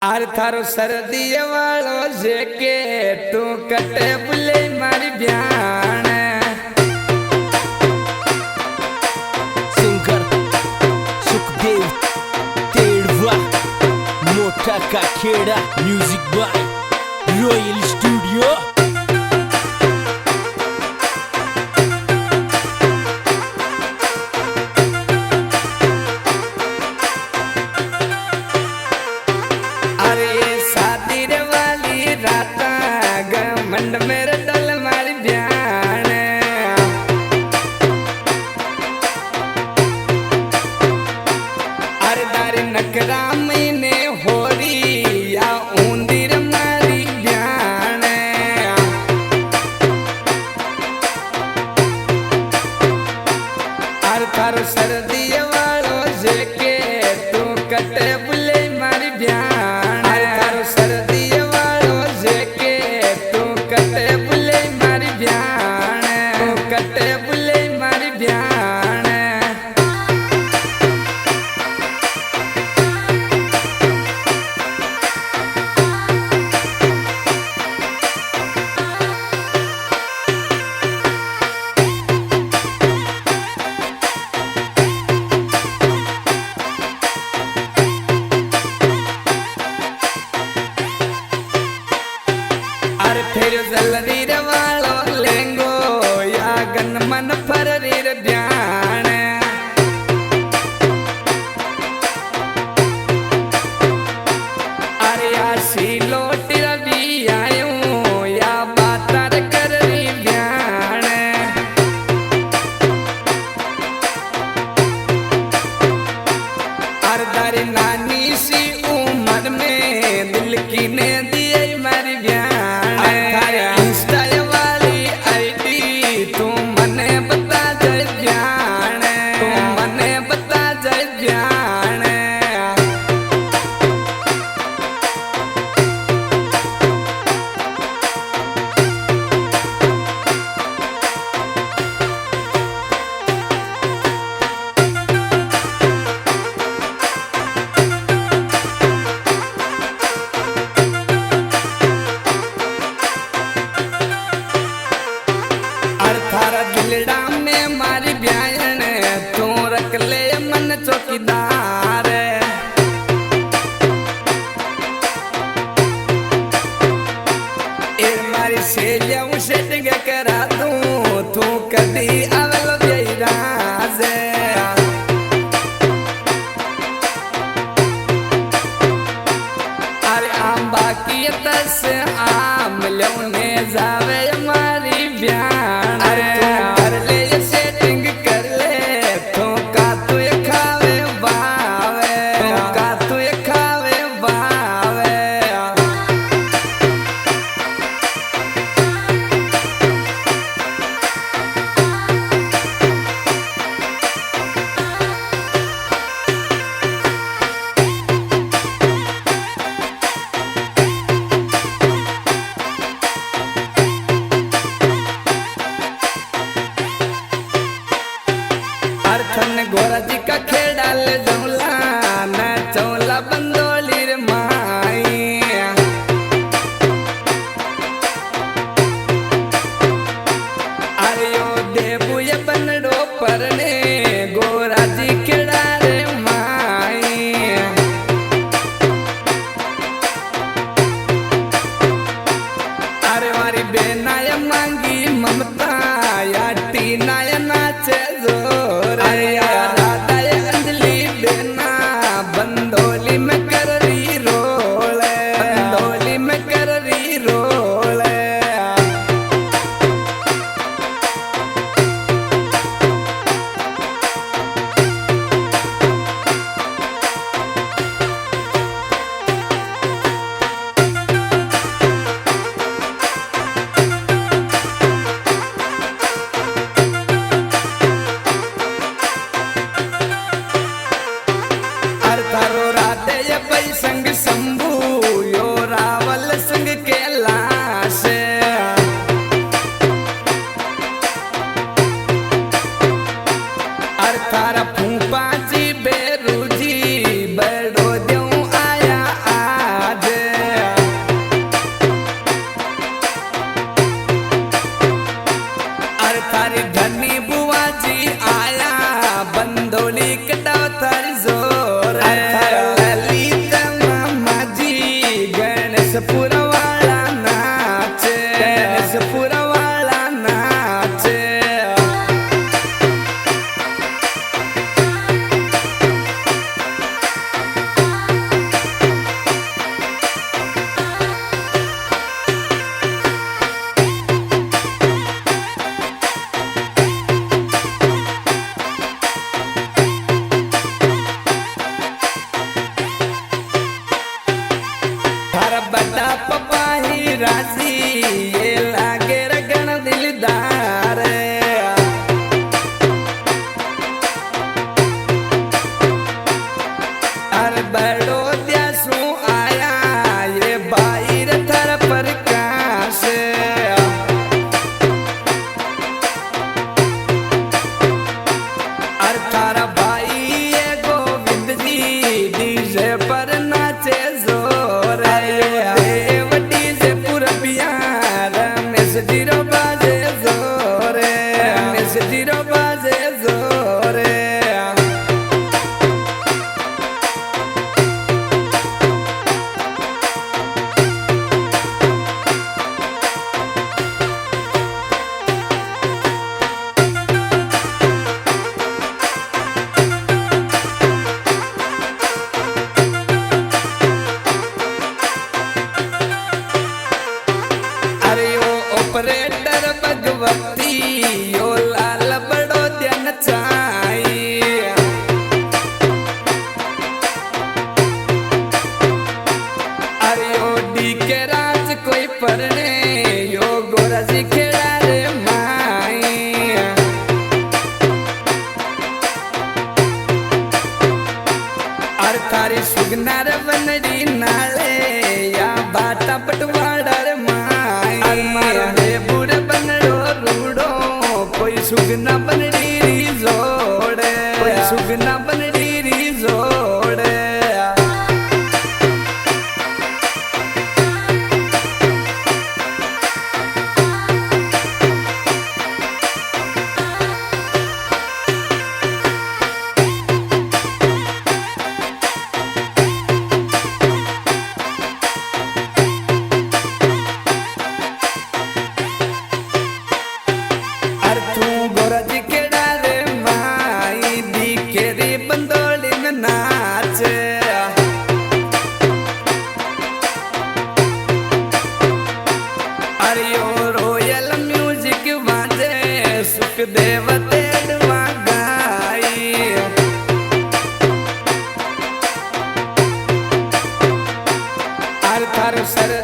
Are थारो सर्दी वालो जेके तू कटे बुले मारी ब्यान सिंगर सुखदेव तेड़वा मोटा का खेड़ा म्यूजिक बाय रॉयल स्टूडियो। मंड मेरे डल मारी ध्यान अरे दारी नकरा महीने होरी या ऊंदीर मारी ध्यान अरे थारो सर्दी वालो जेके तू कटे बुले मारी ध्यान अरे थारो सर्दी वालो जेके कटे बुले मारी ब्यान कटे बुले मारी ब्यान अरे फिर जल्दी वालो लेंगो या गन मन फरीर ध्यान अरे आसी लोटी रवि आयो या बातर कर रही ध्यान अरे दारी नानी सी उम्र में दिल की ने दिए मारी ध्यान थारा दिलड़ा में मारी ब्यान तू रख ले मन चौकीदार ए मारी सेलिया सेटिंग करा दूं तू कदी आवलो बेराज अरे आम बाकी तस आम लौने जावे मारी ब्यान गोरा जी का खेड़ा ले जौला ना चौला बंदोली रे माई अरे ओ देबू ये बनडो परने गोरा जी खेड़ा रे माई अरे मारी बेनाया मांगी ममता या टीनाया नाचे जोर बंदोली में कर रही रोल बंदोली में कर रही रोल संग शंभू यो रावल संग कैलाश अर्थारा फूफा जी बेरू जी बड़ो देऊ आया आज डीजे पर नाचे जोर देव डीजे पूरा बिहार रमेश जीरो बाजे जोर रमेश जीरो बाजे जोर ऑपरेटर भगवती यो लाल बड़ो ध्यान चाई अरे ओ डी के राज कोई परने यो गोरा जी खेड़ा रे माई अरे थारी सुगनार बनड़ी नाले या बाटा पटवाड़ा रे बुरे बनड़ो रूड़ो कोई सुगना बनड़ी री जोड़े कोई सुगना बनड़ी री जोड़े देवते गाई अर थार सर